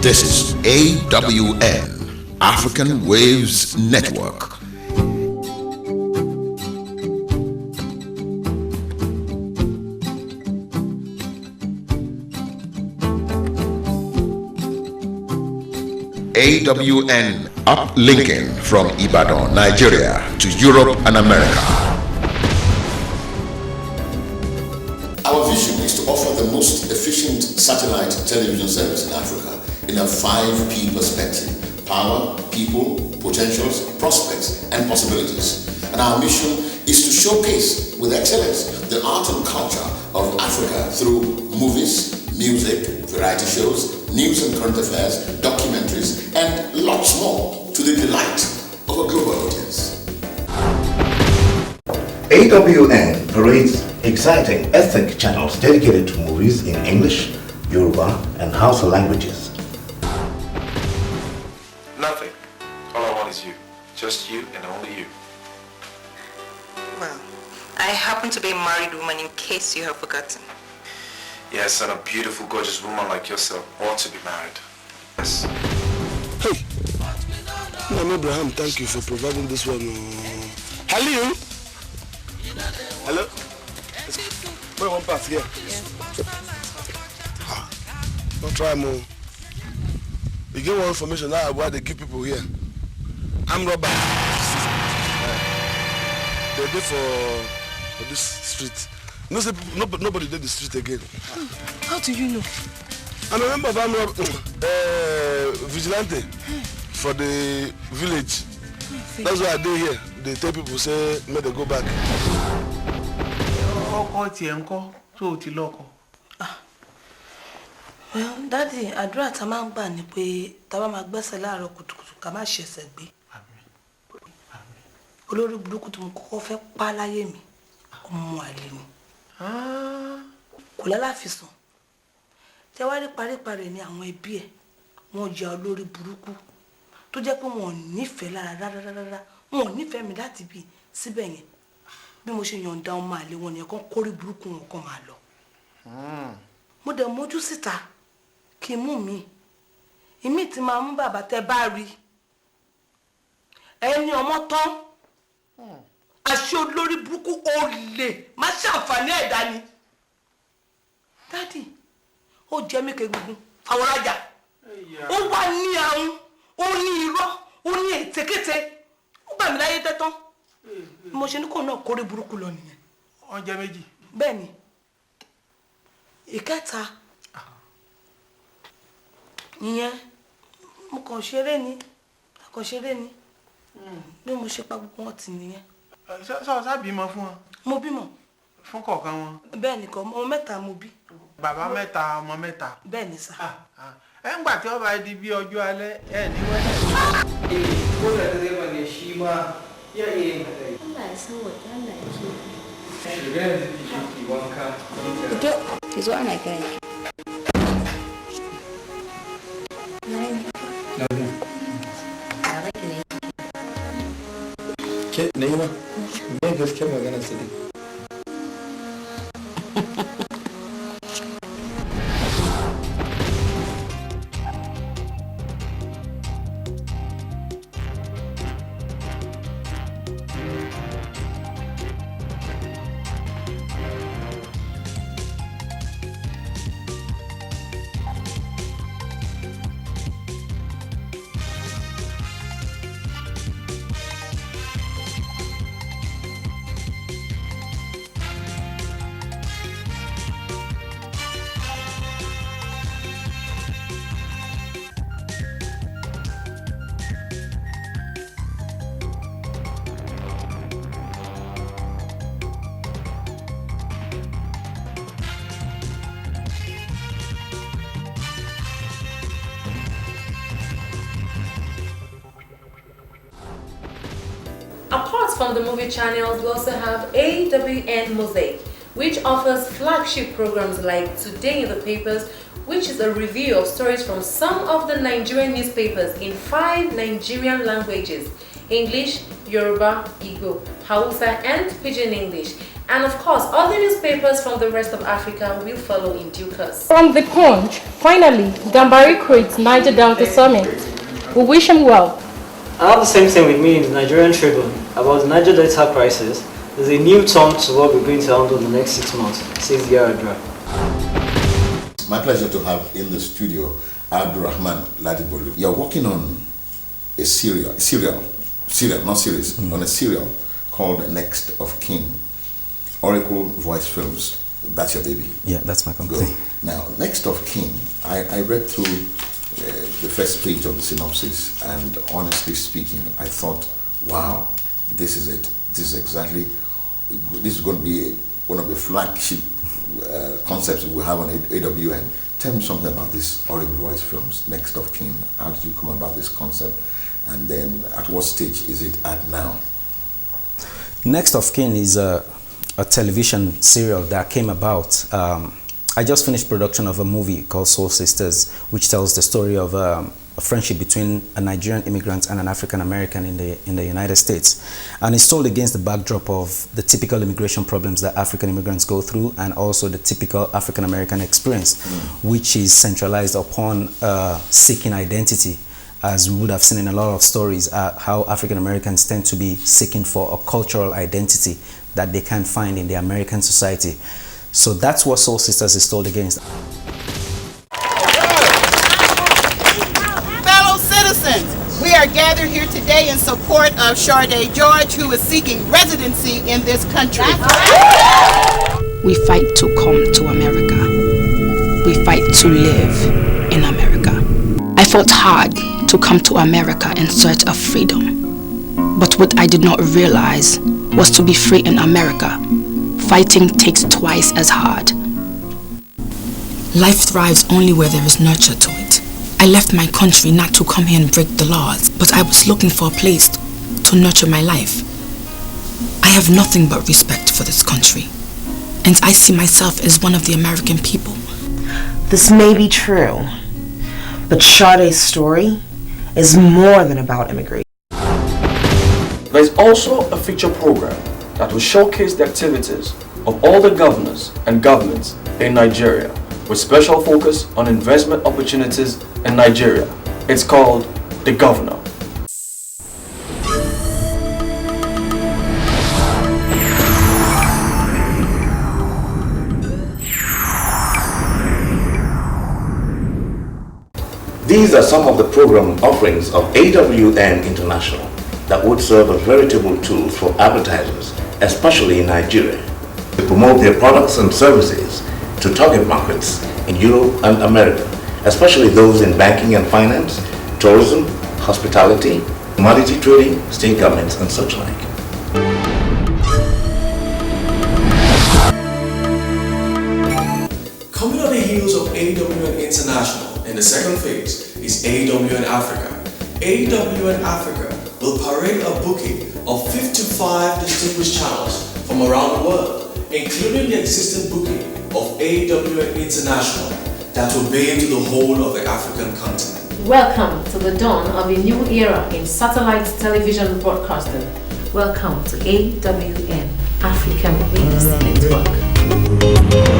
This is AWN, African Waves Network. AWN uplinking from Ibadan, Nigeria to Europe and America. Our vision is to offer the most efficient satellite television service in Africa in a 5P perspective: power, people, potentials, prospects, and possibilities. And our mission is to showcase with excellence the art and culture of Africa through movies, music, variety shows, news and current affairs, documentaries, and lots more to the delight of a global audience. AWN parades exciting ethnic channels dedicated to movies in English, Yoruba, and Hausa languages. Nothing. All I want is you. Just you and only you. Well, I happen to be a married woman, in case you have forgotten. Yes, and a beautiful, gorgeous woman like yourself ought to be married. Yes. Hey, Ma'am Abraham, thank you for providing this one. Hello? Hello? Wait, one pass here. Yeah. Don't try more. You get more information now about they give people here. I'm Robert. They're there for this street. Nobody did the street again. How do you know? I'm a member of vigilante for the village. That's why I do here. They tell people, say, may they go back. Well, Daddy, àdúrà tá máa ń gbà ni pé tá bá máa gbẹ́sẹ̀ láàárọ̀ kùtùkùtù ká má ṣẹ̀ṣẹ̀ gbé. Olórí burúkú tó ń kọ́kọ́ fẹ́ pa láyé mi, ọmọ àlè ni. Kò lálàfisùn. Tẹ́ wá rí paríparí ni àwọn ẹbí ẹ̀, wọ́n ya olórí burúkú tó jẹ́ pé wọn ò nífẹ̀ẹ́ lára rárá. Wọn ò nífẹ̀ẹ́ mi láti bí síbẹ̀ yẹn. Bí mo ṣe yọ̀ǹda ọmọ àlè wọn nìyẹn kan kórí burúkú wọn kan máa lọ. Mo dẹ̀ mójú síta kí n mú mi. Ìmí tí máa mú bàbá tẹ́ bá rí. Ẹni ọmọ tán. Àṣẹ olórí burúkú olè má ṣàǹfààní ẹ̀dá ni. Daddy, ó jẹ́ mí kegungun àwòrájà. Ó wá ní àrùn, ó ní irọ́, ó ní ètekéte. Ó gbà mí láyé tẹ́tán. Mo ṣe ní kò náà kórè burúkú lọ nìyẹn. Ó jẹ́ méjì. Bẹ́ẹ̀ ni. Ìkẹta. Ìyẹn mo kàn ṣeré ni. Bí mo ṣe pa gbogbo wọn tì nìyẹn. Sọ bímọ fún wọn? Mo bímọ. Fún kọ̀ọ̀kan wọn? Bẹ́ẹ̀ ni, ọmọ mẹ́ta mo bí. Bàbá mẹ́ta, ọmọ mẹ́ta? Bẹ́ẹ̀ ni sà. Ẹ ń gbà tí ó bá di bí ọjọ́ alẹ́ ẹ̀ ní wẹ́lẹ̀. Ko da direba ne shi ma ya iya yin hadari. Allah ya san wata Allah ya so. Shiga yanzu ki wanka. Ito, ki zo ana kiran ki. Ke ne ma? Me gaskiyar magana su ne? Apart from the movie channels, we also have AWN Mosaic, which offers flagship programs like Today in the Papers, which is a review of stories from some of the Nigerian newspapers in 5 Nigerian languages: English, Yoruba, Igbo, Hausa, and Pidgin English. And of course, other newspapers from the rest of Africa will follow in due course. From the Punch, finally, Gambari creates Niger Delta Summit. We wish him well. I have the same thing with me in the Nigerian Tribune about the Niger Delta crisis. There's a new tone to what we're going to handle in the next 6 months, says Yaradra. My pleasure to have in the studio Abdurrahman Ladibolu. You're working on a serial, not series, on a serial called Next of Kin. Oracle Voice Films. That's your baby. Yeah, that's my company. Good. Now, Next of Kin, I read through the first page of the synopsis, and honestly speaking, I thought, wow, this is it. This is exactly, this is going to be one of the flagship concepts we have on AWN. Tell me something about this Oracle Voice Films, Next of Kin. How did you come about this concept? And then at what stage is it at now? Next of Kin is a television serial that came about. I just finished production of a movie called Soul Sisters, which tells the story of a friendship between a Nigerian immigrant and an African American in the United States. And it's told against the backdrop of the typical immigration problems that African immigrants go through, and also the typical African American experience, which is centralized upon seeking identity. As we would have seen in a lot of stories, how African Americans tend to be seeking for a cultural identity that they can't find in the American society. So that's what Soul Sisters is told against. Fellow citizens, we are gathered here today in support of Sade George, who is seeking residency in this country. We fight to come to America. We fight to live in America. I fought hard to come to America in search of freedom. But what I did not realize was to be free in America, fighting takes twice as hard. Life thrives only where there is nurture to it. I left my country not to come here and break the laws, but I was looking for a place to nurture my life. I have nothing but respect for this country, and I see myself as one of the American people. This may be true, but Sade's story is more than about immigration. There is also a feature program that will showcase the activities of all the governors and governments in Nigeria, with special focus on investment opportunities in Nigeria. It's called The Governor. These are some of the program offerings of AWN International that would serve as veritable tools for advertisers, especially in Nigeria, to promote their products and services to target markets in Europe and America, especially those in banking and finance, tourism, hospitality, commodity trading, state governments, and such like. Coming on the heels of AWN International in the second phase is AWN Africa. AWN Africa will parade a bouquet of 55 distinguished channels from around the world, including the existing bouquet of AWN International that will bathe into the whole of the African continent. Welcome to the dawn of a new era in satellite television broadcasting. Welcome to AWN African Wings Network.